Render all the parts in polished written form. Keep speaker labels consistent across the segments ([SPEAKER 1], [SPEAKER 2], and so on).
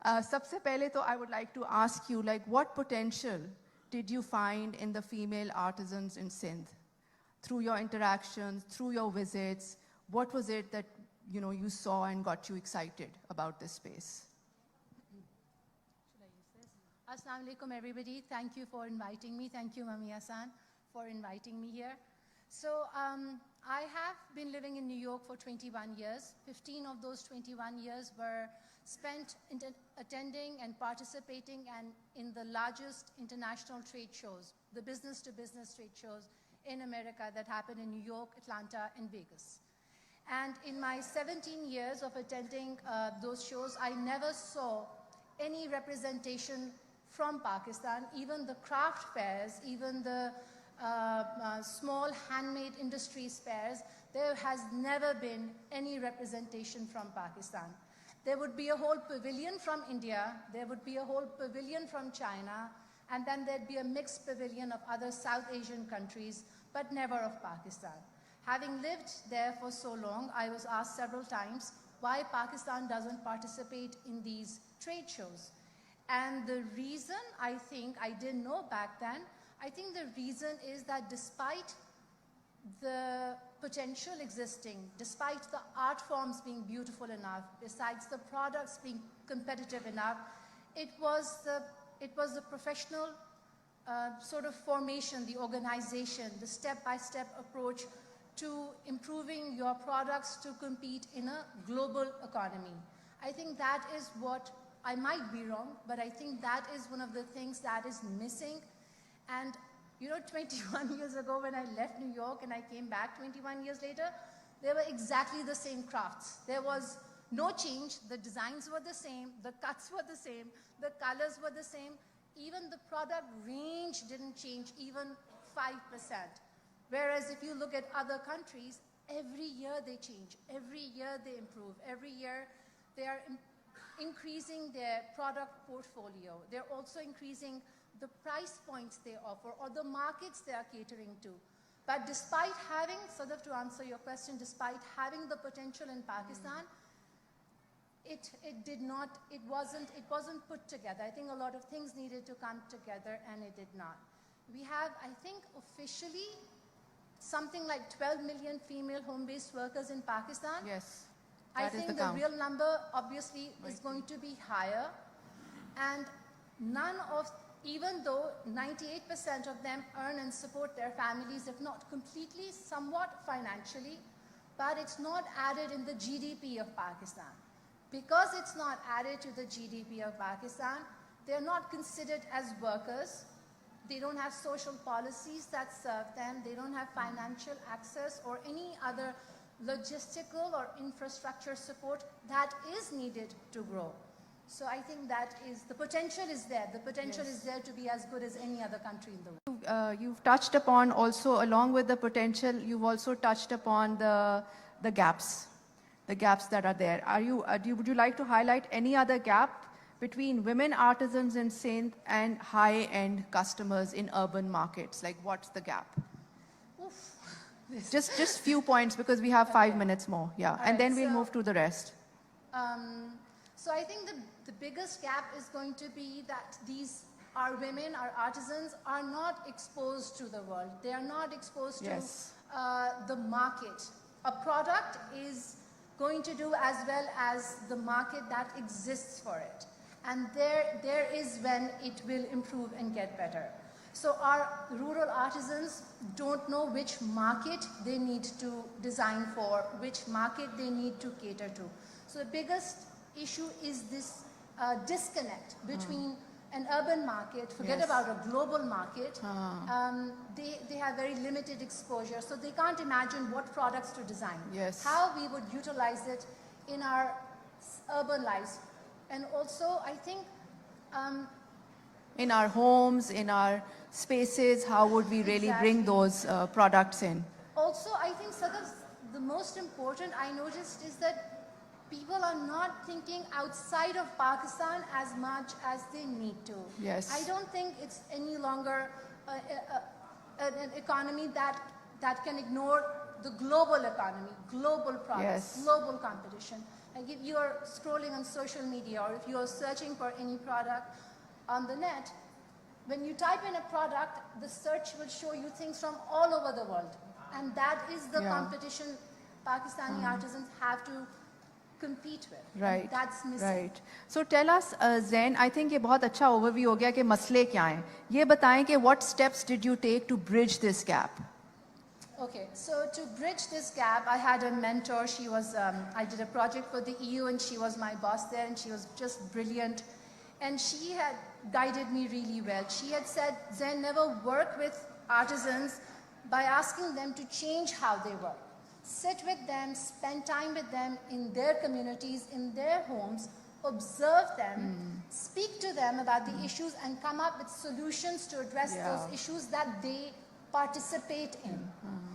[SPEAKER 1] सबसे पहले तो I would like to ask you, like, what potential did you find in the female artisans in Sindh? Through your interactions, through your visits, what was it that you saw and got you excited about this space?
[SPEAKER 2] Should I use this? Assalamu alaikum, everybody. Thank you for inviting me. Thank you, Mami Hassan, for inviting me here. So I have been living in New York for 21 years. 15 of those 21 years were spent attending and participating in the largest international trade shows, the business-to-business trade shows in America that happen in New York, Atlanta, and Vegas. And in my 17 years of attending those shows, I never saw any representation from Pakistan, even the craft fairs, even the small handmade industries fairs. There has never been any representation from Pakistan. There would be a whole pavilion from India, there would be a whole pavilion from China, and then there'd be a mixed pavilion of other South Asian countries, but never of Pakistan. Having lived there for so long, I was asked several times why Pakistan doesn't participate in these trade shows. And the reason, I think, I didn't know back then, I think the reason is that despite the potential existing, despite the art forms being beautiful enough, besides the products being competitive enough, it was the professional sort of formation, the organization, the step-by-step approach to improving your products to compete in a global economy. I think that is what, I might be wrong, but I think that is one of the things that is missing. And 21 years ago when I left New York and I came back 21 years later, they were exactly the same crafts. There was no change. The designs were the same. The cuts were the same. The colors were the same. Even the product range didn't change even 5%. Whereas if you look at other countries, every year they change. Every year they improve. Every year they are increasing their product portfolio. They're also increasing the price points they offer or the markets they are catering to. But despite having, Sadaffe, to answer your question, despite having the potential in Pakistan, it wasn't put together. I think a lot of things needed to come together and it did not. We have, I think, officially something like 12 million female home-based workers in Pakistan.
[SPEAKER 1] Yes.
[SPEAKER 2] I think the real number obviously is going to be higher, and even though 98% of them earn and support their families, if not completely, somewhat financially, but it's not added in the GDP of Pakistan. Because it's not added to the GDP of Pakistan, they're not considered as workers. They don't have social policies that serve them. They don't have financial access or any other logistical or infrastructure support that is needed to grow. So I think that is, the potential is there. The potential is there to be as good as any other country in the world.
[SPEAKER 1] You've touched upon also, along with the potential, you've also touched upon the gaps that are there. Would you like to highlight any other gap between women artisans in Sindh and high-end customers in urban markets? Like, what's the gap?
[SPEAKER 2] Oof.
[SPEAKER 1] Just few points, because we have 5 minutes more. Yeah, and then we'll move to the rest.
[SPEAKER 2] So I think the biggest gap is going to be that our women, our artisans, are not exposed to the world. They are not exposed to the market. A product is going to do as well as the market that exists for it. And there is when it will improve and get better. So our rural artisans don't know which market they need to design for, which market they need to cater to. So the biggest issue is this disconnect between an urban market, forget about a global market. They have very limited exposure, so they can't imagine what products to design, how we would utilize it in our urban lives. And also, I think
[SPEAKER 1] in our homes, in our spaces, how would we really bring those products in?
[SPEAKER 2] Also, I think, Sadaffe, the most important I noticed is that people are not thinking outside of Pakistan as much as they need to.
[SPEAKER 1] Yes.
[SPEAKER 2] I don't think it's any longer an economy that can ignore the global economy, global products, global competition. Like if you're scrolling on social media or if you're searching for any product on the net, when you type in a product, the search will show you things from all over the world. And that is the competition Pakistani artisans have to compete with.
[SPEAKER 1] Right.
[SPEAKER 2] And that's missing.
[SPEAKER 1] Right. So tell us, Zain, I think ये बहुत अच्छा overview हो गया कि मसले क्या हैं. ये बताएं कि what steps did you take to bridge this gap?
[SPEAKER 2] Okay, so to bridge this gap, I had a mentor. She was, I did a project for the EU and she was my boss there and she was just brilliant. And she had guided me really well. She had said, Zain, never work with artisans by asking them to change how they work. Sit with them, spend time with them in their communities, in their homes, observe them, speak to them about the issues and come up with solutions to address those issues that they participate in.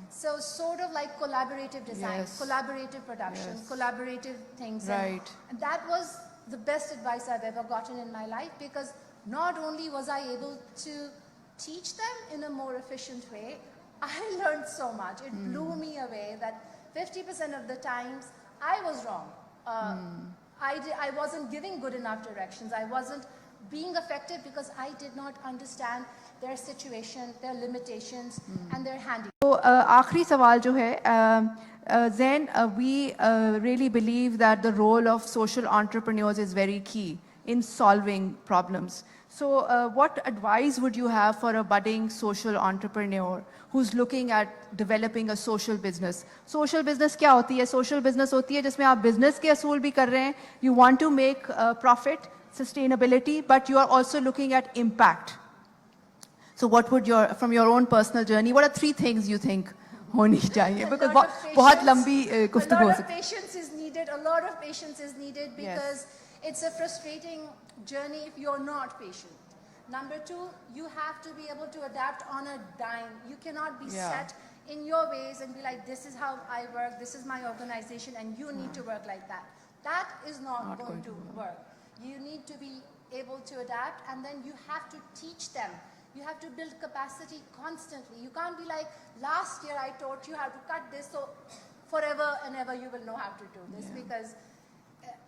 [SPEAKER 2] So sort of like collaborative design, collaborative production, collaborative things.
[SPEAKER 1] Right.
[SPEAKER 2] And that was the best advice I've ever gotten in my life, because not only was I able to teach them in a more efficient way, I learned so much. It blew me away that 50% of the times I was wrong. I wasn't giving good enough directions. I wasn't being effective because I did not understand their situation, their limitations, and their handicaps.
[SPEAKER 1] So आखिरी सवाल जो है, Zain, we really believe that the role of social entrepreneurs is very key in solving problems. So what advice would you have for a budding social entrepreneur who's looking at developing a social business? Social business क्या होती है? Social business होती है जिसमें आप business के असूल भी कर रहे हैं. You want to make profit, sustainability, but you are also looking at impact. So what would from your own personal journey, what are 3 things you think होनी चाहिए? Because बहुत लंबी गुफ्तगू हो सकती है.
[SPEAKER 2] A lot of patience is needed. A lot of patience is needed because it's a frustrating journey if you're not patient. Number 2, you have to be able to adapt on a dime. You cannot be set in your ways and be like, this is how I work, this is my organization, and you need to work like that. That is not going to work. You need to be able to adapt, and then you have to teach them. You have to build capacity constantly. You can't be like, last year I taught you how to cut this, so forever and ever you will know how to do this. Because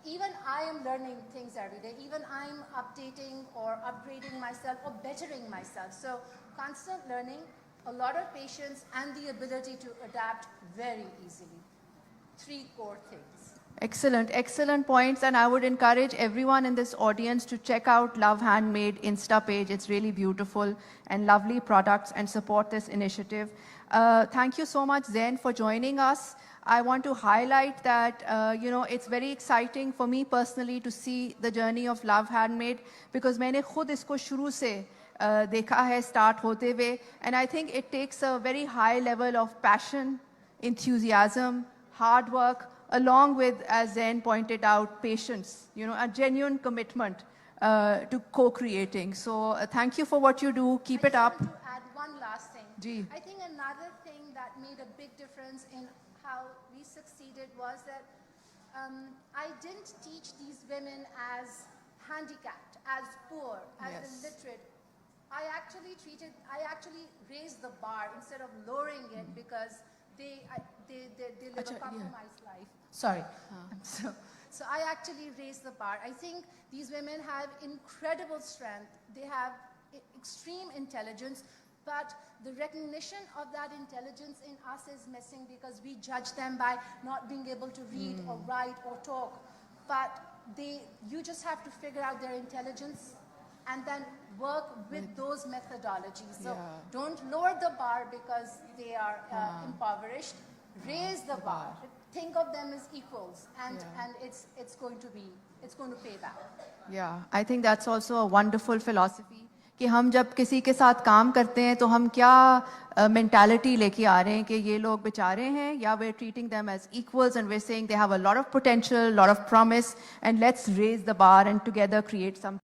[SPEAKER 2] even I am learning things every day. Even I'm updating or upgrading myself or bettering myself. So constant learning, a lot of patience, and the ability to adapt very easily. 3 core things.
[SPEAKER 1] Excellent, excellent points, and I would encourage everyone in this audience to check out Love Handmade Insta page. It's really beautiful and lovely products, and support this initiative. Thank you so much, Zain, for joining us. I want to highlight that, it's very exciting for me personally to see the journey of Love Handmade, because मैंने खुद इसको शुरू से देखा है start होते हुए, and I think it takes a very high level of passion, enthusiasm, hard work, along with, as Zain pointed out, patience, a genuine commitment to co-creating. So thank you for what you do. Keep it up.
[SPEAKER 2] I want to add one last thing. I think another thing that made a big difference in how we succeeded was that I didn't teach these women as handicapped, as poor, as illiterate. I actually raised the bar instead of lowering it, because they live a compromised life. Sorry. So I actually raised the bar. I think these women have incredible strength. They have extreme intelligence, but the recognition of that intelligence in us is missing, because we judge them by not being able to read or write or talk. But you just have to figure out their intelligence and then work with those methodologies. So don't lower the bar because they are impoverished. Raise the bar. Think of them as equals, and it's going to pay back.
[SPEAKER 1] Yeah, I think that's also a wonderful philosophy. कि हम जब किसी के साथ काम करते हैं तो हम क्या mentality लेके आ रहे हैं कि ये लोग बेचारे हैं, या we're treating them as equals and we're saying they have a lot of potential, a lot of promise, and let's raise the bar and together create something.